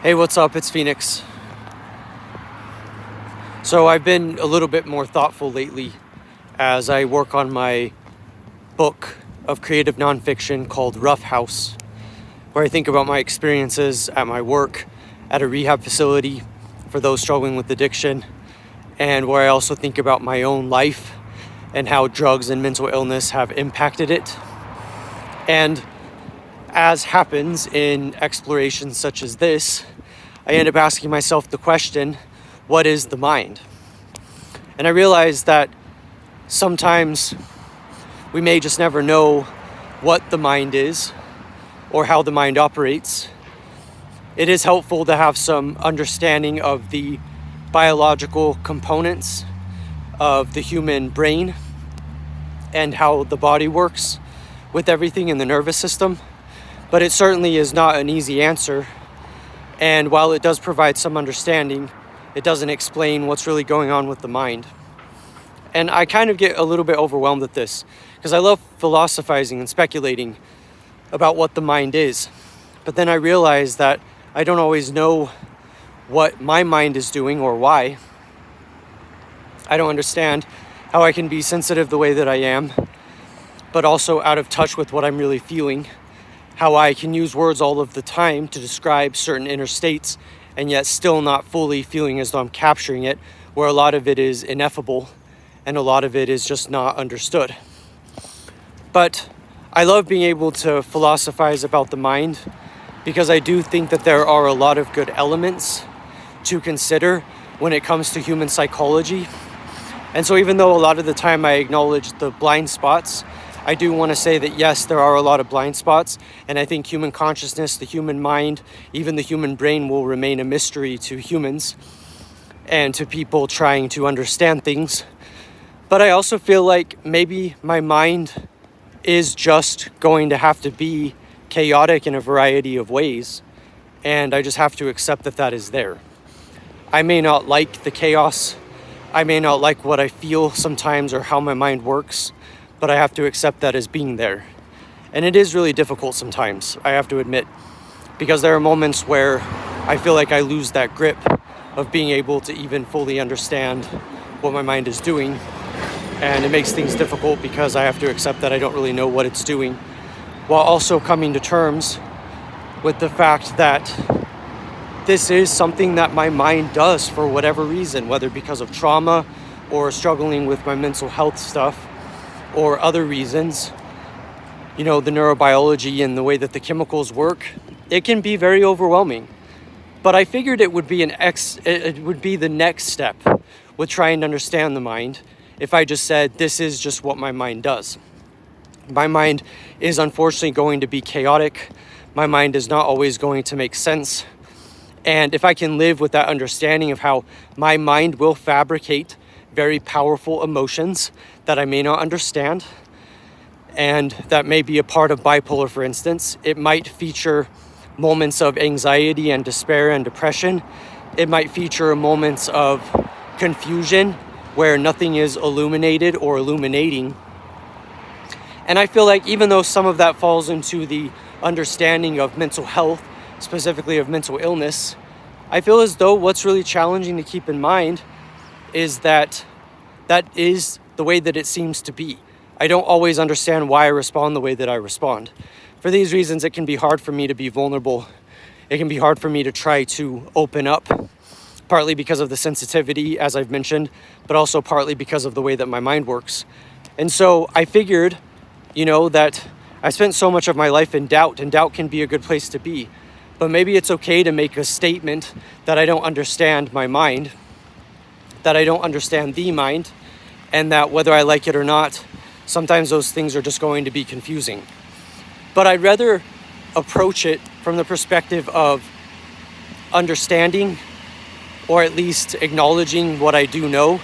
Hey, what's up? It's Phoenix. So I've been a little bit more thoughtful lately as I work on my book of creative nonfiction called Rough House, where I think about my experiences at my work at a rehab facility for those struggling with addiction, and where I also think about my own life and how drugs and mental illness have impacted it. And as happens in explorations such as this, I end up asking myself the question, what is the mind? And I realize that sometimes we may just never know what the mind is or how the mind operates. It is helpful to have some understanding of the biological components of the human brain and how the body works with everything in the nervous system. But it certainly is not an easy answer. And while it does provide some understanding, it doesn't explain what's really going on with the mind. And I kind of get a little bit overwhelmed with this because I love philosophizing and speculating about what the mind is. But then I realize that I don't always know what my mind is doing or why. I don't understand how I can be sensitive the way that I am, but also out of touch with what I'm really feeling. How I can use words all of the time to describe certain inner states and yet still not fully feeling as though I'm capturing it, where a lot of it is ineffable and a lot of it is just not understood. But I love being able to philosophize about the mind because I do think that there are a lot of good elements to consider when it comes to human psychology. And so even though a lot of the time I acknowledge the blind spots, I do want to say that yes, there are a lot of blind spots, and I think human consciousness, the human mind, even the human brain will remain a mystery to humans and to people trying to understand things. But I also feel like maybe my mind is just going to have to be chaotic in a variety of ways, and I just have to accept that that is there. I may not like the chaos, I may not like what I feel sometimes or how my mind works, but I have to accept that as being there. And it is really difficult sometimes, I have to admit, because there are moments where I feel like I lose that grip of being able to even fully understand what my mind is doing. And it makes things difficult because I have to accept that I don't really know what it's doing, while also coming to terms with the fact that this is something that my mind does for whatever reason, whether because of trauma or struggling with my mental health stuff or other reasons. You know, the neurobiology and the way that the chemicals work, it can be very overwhelming. But I figured it would be the next step with trying to understand the mind if I just said, this is just what my mind does. My mind is unfortunately going to be chaotic. My mind is not always going to make sense. And if I can live with that understanding of how my mind will fabricate very powerful emotions that I may not understand, and that may be a part of bipolar, for instance, it might feature moments of anxiety and despair and depression. It might feature moments of confusion where nothing is illuminated or illuminating. And I feel like even though some of that falls into the understanding of mental health, specifically of mental illness, I feel as though what's really challenging to keep in mind is that that is the way that it seems to be. I don't always understand why I respond the way that I respond. For these reasons, it can be hard for me to be vulnerable. It can be hard for me to try to open up, partly because of the sensitivity, as I've mentioned, but also partly because of the way that my mind works. And so I figured, that I spent so much of my life in doubt, and doubt can be a good place to be. But maybe it's okay to make a statement that I don't understand my mind, that I don't understand the mind, and that whether I like it or not, sometimes those things are just going to be confusing. But I'd rather approach it from the perspective of understanding, or at least acknowledging what I do know,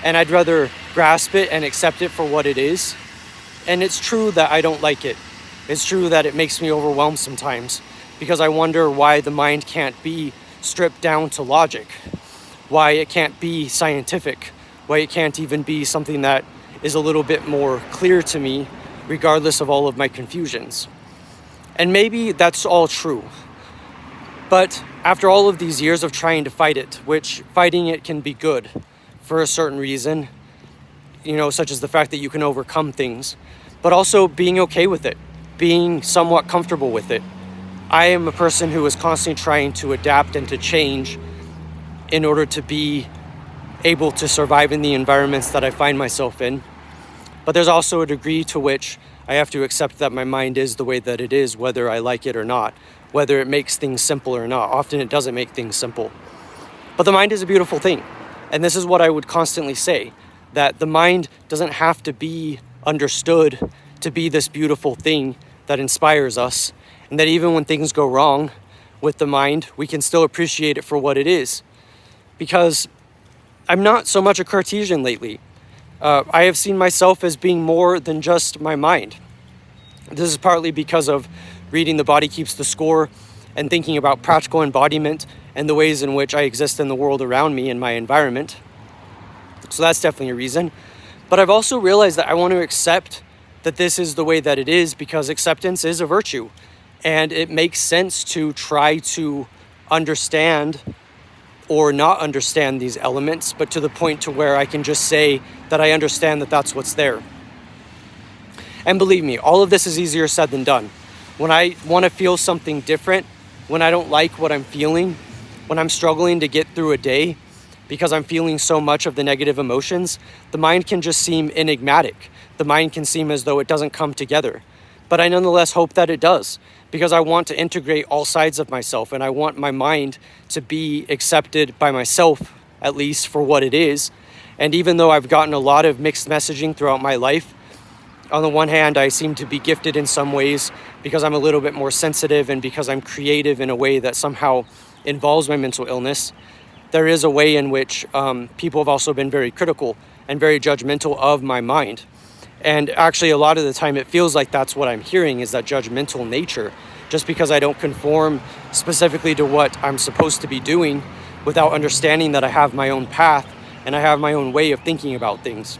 and I'd rather grasp it and accept it for what it is. And it's true that I don't like it. It's true that it makes me overwhelmed sometimes, because I wonder why the mind can't be stripped down to logic, why it can't be scientific, why it can't even be something that is a little bit more clear to me, regardless of all of my confusions. And maybe that's all true. But after all of these years of trying to fight it, which fighting it can be good for a certain reason, such as the fact that you can overcome things, but also being okay with it, being somewhat comfortable with it. I am a person who is constantly trying to adapt and to change in order to be able to survive in the environments that I find myself in. But there's also a degree to which I have to accept that my mind is the way that it is, whether I like it or not, whether it makes things simple or not. Often it doesn't make things simple. But the mind is a beautiful thing. And this is what I would constantly say, that the mind doesn't have to be understood to be this beautiful thing that inspires us. And that even when things go wrong with the mind, we can still appreciate it for what it is. Because I'm not so much a Cartesian lately. I have seen myself as being more than just my mind. This is partly because of reading The Body Keeps the Score and thinking about practical embodiment and the ways in which I exist in the world around me and my environment. So that's definitely a reason. But I've also realized that I want to accept that this is the way that it is, because acceptance is a virtue. And it makes sense to try to understand or not understand these elements, but to the point to where I can just say that I understand that that's what's there. And believe me, all of this is easier said than done. When I want to feel something different, when I don't like what I'm feeling, when I'm struggling to get through a day because I'm feeling so much of the negative emotions, the mind can just seem enigmatic. The mind can seem as though it doesn't come together. But I nonetheless hope that it does, because I want to integrate all sides of myself, and I want my mind to be accepted by myself, at least for what it is. And even though I've gotten a lot of mixed messaging throughout my life, on the one hand, I seem to be gifted in some ways because I'm a little bit more sensitive and because I'm creative in a way that somehow involves my mental illness. There is a way in which people have also been very critical and very judgmental of my mind. And actually, a lot of the time, it feels like that's what I'm hearing, is that judgmental nature, just because I don't conform specifically to what I'm supposed to be doing without understanding that I have my own path and I have my own way of thinking about things.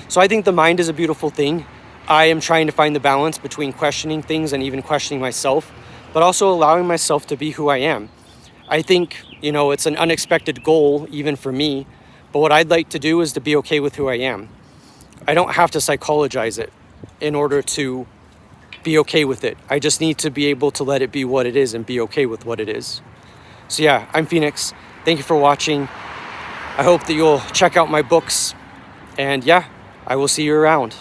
So I think the mind is a beautiful thing. I am trying to find the balance between questioning things and even questioning myself, but also allowing myself to be who I am. I think, it's an unexpected goal, even for me, but what I'd like to do is to be okay with who I am. I don't have to psychologize it in order to be okay with it. I just need to be able to let it be what it is and be okay with what it is. So yeah, I'm Phoenix. Thank you for watching. I hope that you'll check out my books. And yeah, I will see you around.